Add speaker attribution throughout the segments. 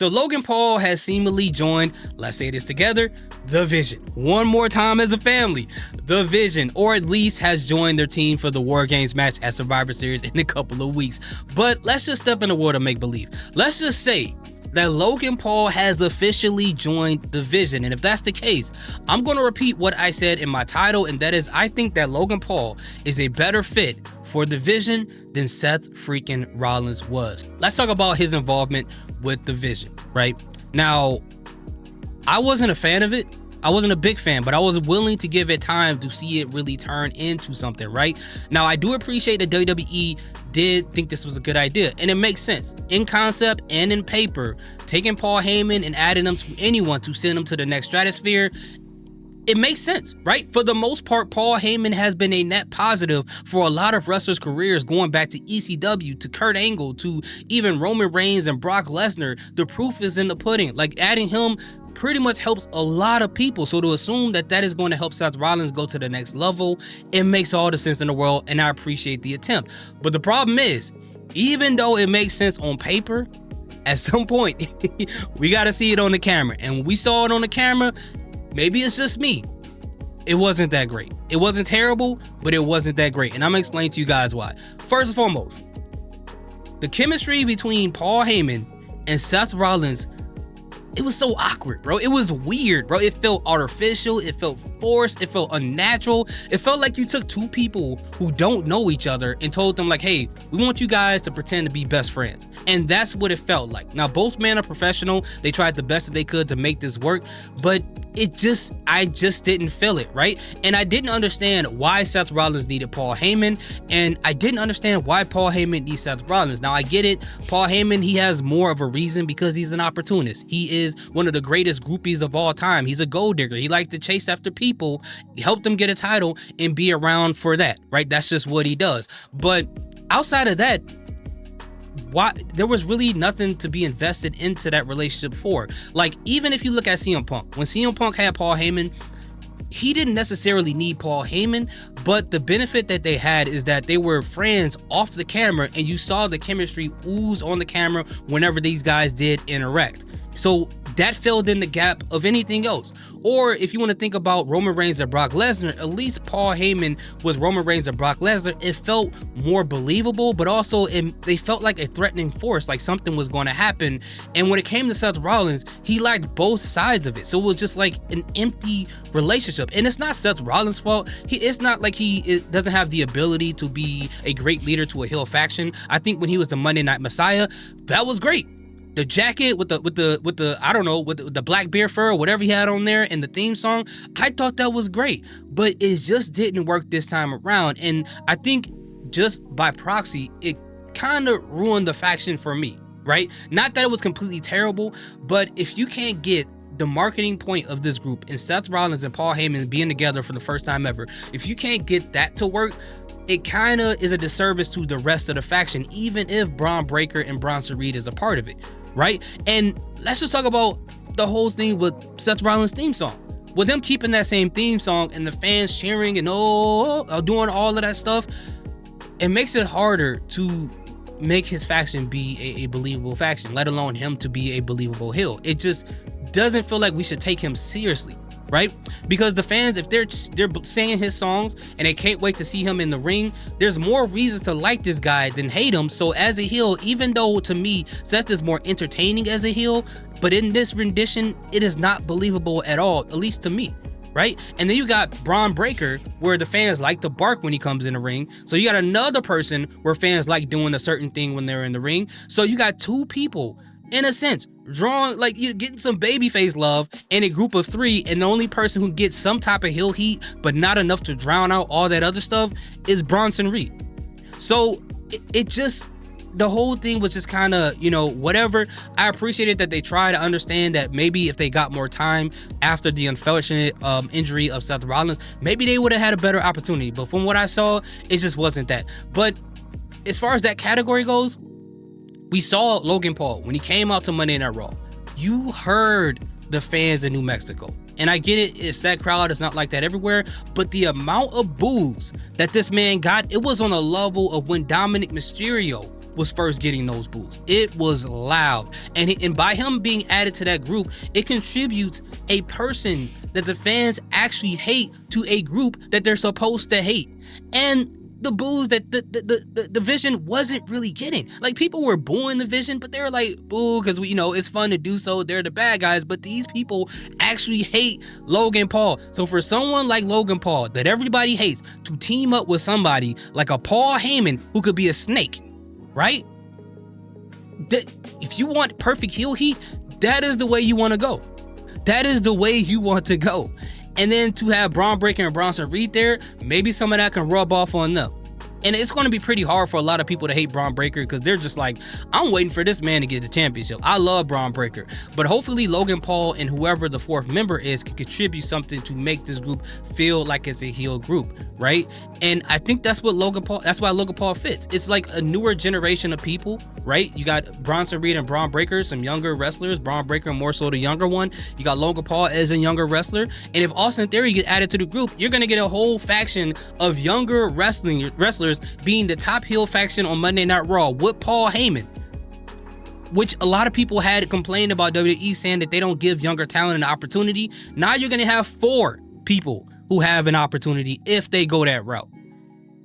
Speaker 1: So Logan Paul has seemingly joined, let's say this together, The Vision. One more time as a family, The Vision, or at least has joined their team for the War Games match at Survivor Series in a couple of weeks. But let's just step in the world of make-believe. Let's just say that Logan Paul has officially joined The Vision. And if that's the case, I'm going to repeat what I said in my title, and that is I think that Logan Paul is a better fit for The Vision than Seth freaking Rollins was. Let's talk about his involvement with The Vision, right? Now, I wasn't a fan of it. I wasn't a big fan, but I was willing to give it time to see it really turn into something, right? Now, I do appreciate that WWE did think this was a good idea, and it makes sense. In concept and in paper, taking Paul Heyman and adding him to anyone to send him to the next stratosphere, it makes sense, right? For the most part, Paul Heyman has been a net positive for a lot of wrestlers' careers, going back to ECW, to Kurt Angle, to even Roman Reigns and Brock Lesnar. The proof is in the pudding. Like, adding him pretty much helps a lot of people. So to assume that that is going to help Seth Rollins go to the next level, it makes all the sense in the world, and I appreciate the attempt. But the problem is, even though it makes sense on paper, at some point, we got to see it on the camera. And when we saw it on the camera, maybe it's just me, it wasn't that great. It wasn't terrible, but it wasn't that great. And I'm going to explain to you guys why. First and foremost, the chemistry between Paul Heyman and Seth Rollins, it was so awkward, bro. It was weird, bro. It felt artificial. It felt forced. It felt unnatural. It felt like you took two people who don't know each other and told them, like, hey, we want you guys to pretend to be best friends. And that's what it felt like. Now, both men are professional. They tried the best that they could to make this work, but I just didn't feel it, right? And I didn't understand why Seth Rollins needed Paul Heyman, and I didn't understand why Paul Heyman needs Seth Rollins. Now, I get it. Paul Heyman, he has more of a reason because he's an opportunist. He is one of the greatest groupies of all time. He's a gold digger. He likes to chase after people, help them get a title, and be around for that, right? That's just what he does. But outside of that, why there was really nothing to be invested into that relationship for. Like, even if you look at CM Punk, when CM Punk had Paul Heyman, he didn't necessarily need Paul Heyman, but the benefit that they had is that they were friends off the camera, and you saw the chemistry ooze on the camera whenever these guys did interact. So that filled in the gap of anything else. Or if you want to think about Roman Reigns and Brock Lesnar, at least Paul Heyman with Roman Reigns and Brock Lesnar, it felt more believable, but also they felt like a threatening force, like something was going to happen. And when it came to Seth Rollins, he liked both sides of it. So it was just like an empty relationship. And it's not Seth Rollins' fault. It's not like he doesn't have the ability to be a great leader to a heel faction. I think when he was the Monday Night Messiah, that was great. The jacket with the I don't know, with the black bear fur or whatever he had on there and the theme song, I thought that was great, but it just didn't work this time around. And I think just by proxy, it kind of ruined the faction for me, right? Not that it was completely terrible, but if you can't get the marketing point of this group and Seth Rollins and Paul Heyman being together for the first time ever, if you can't get that to work, it kind of is a disservice to the rest of the faction, even if Braun Breaker and Bronson Reed is a part of it, right? And let's just talk about the whole thing with Seth Rollins' theme song. With them keeping that same theme song and the fans cheering and doing all of that stuff, it makes it harder to make his faction be a believable faction, let alone him to be a believable heel. It just doesn't feel like we should take him seriously, right? Because the fans, if they're singing his songs and they can't wait to see him in the ring, there's more reasons to like this guy than hate him. So as a heel, even though to me Seth is more entertaining as a heel, but in this rendition it is not believable at all, at least to me, right? And then you got Braun Breaker, where the fans like to bark when he comes in the ring. So you got another person where fans like doing a certain thing when they're in the ring. So you got two people, in a sense, drawing, like, you're getting some babyface love in a group of three, and the only person who gets some type of heel heat but not enough to drown out all that other stuff is Bronson Reed. So it just, the whole thing was just kind of, whatever. I appreciated that they try to understand that maybe if they got more time after the unfortunate injury of Seth Rollins, maybe they would have had a better opportunity. But from what I saw, it just wasn't that. But as far as that category goes, we saw Logan Paul when he came out to Monday Night Raw. You heard the fans in New Mexico. And I get it, it's that crowd, it's not like that everywhere, but the amount of boos that this man got, it was on a level of when Dominic Mysterio was first getting those boos. It was loud. And by him being added to that group, it contributes a person that the fans actually hate to a group that they're supposed to hate. And the boos that the Vision wasn't really getting. Like, people were booing the Vision, but they were like, boo, because it's fun to do so. They're the bad guys. But these people actually hate Logan Paul. So for someone like Logan Paul that everybody hates to team up with somebody like a Paul Heyman who could be a snake, right? If you want perfect heel heat, that is the way you want to go. That is the way you want to go. And then to have Braun Breaker and Bronson Reed there, maybe some of that can rub off on them. And it's going to be pretty hard for a lot of people to hate Braun Breaker because they're just like, I'm waiting for this man to get the championship. I love Braun Breaker. But hopefully Logan Paul and whoever the fourth member is can contribute something to make this group feel like it's a heel group, right? And I think that's why Logan Paul fits. It's like a newer generation of people, right? You got Bronson Reed and Braun Breaker, some younger wrestlers. Braun Breaker more so the younger one. You got Logan Paul as a younger wrestler. And if Austin Theory gets added to the group, you're going to get a whole faction of younger wrestlers being the top heel faction on Monday Night Raw with Paul Heyman, which a lot of people had complained about WWE saying that they don't give younger talent an opportunity. Now you're going to have 4 people who have an opportunity if they go that route.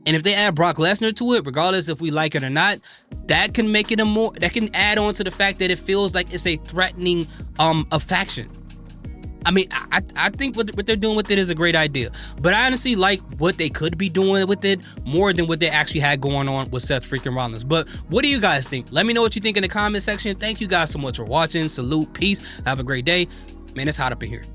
Speaker 1: And if they add Brock Lesnar to it, regardless if we like it or not, that can make it that can add on to the fact that it feels like it's a threatening a faction. I mean, I think what they're doing with it is a great idea. But I honestly like what they could be doing with it more than what they actually had going on with Seth freaking Rollins. But what do you guys think? Let me know what you think in the comment section. Thank you guys so much for watching. Salute, peace, have a great day. Man, it's hot up in here.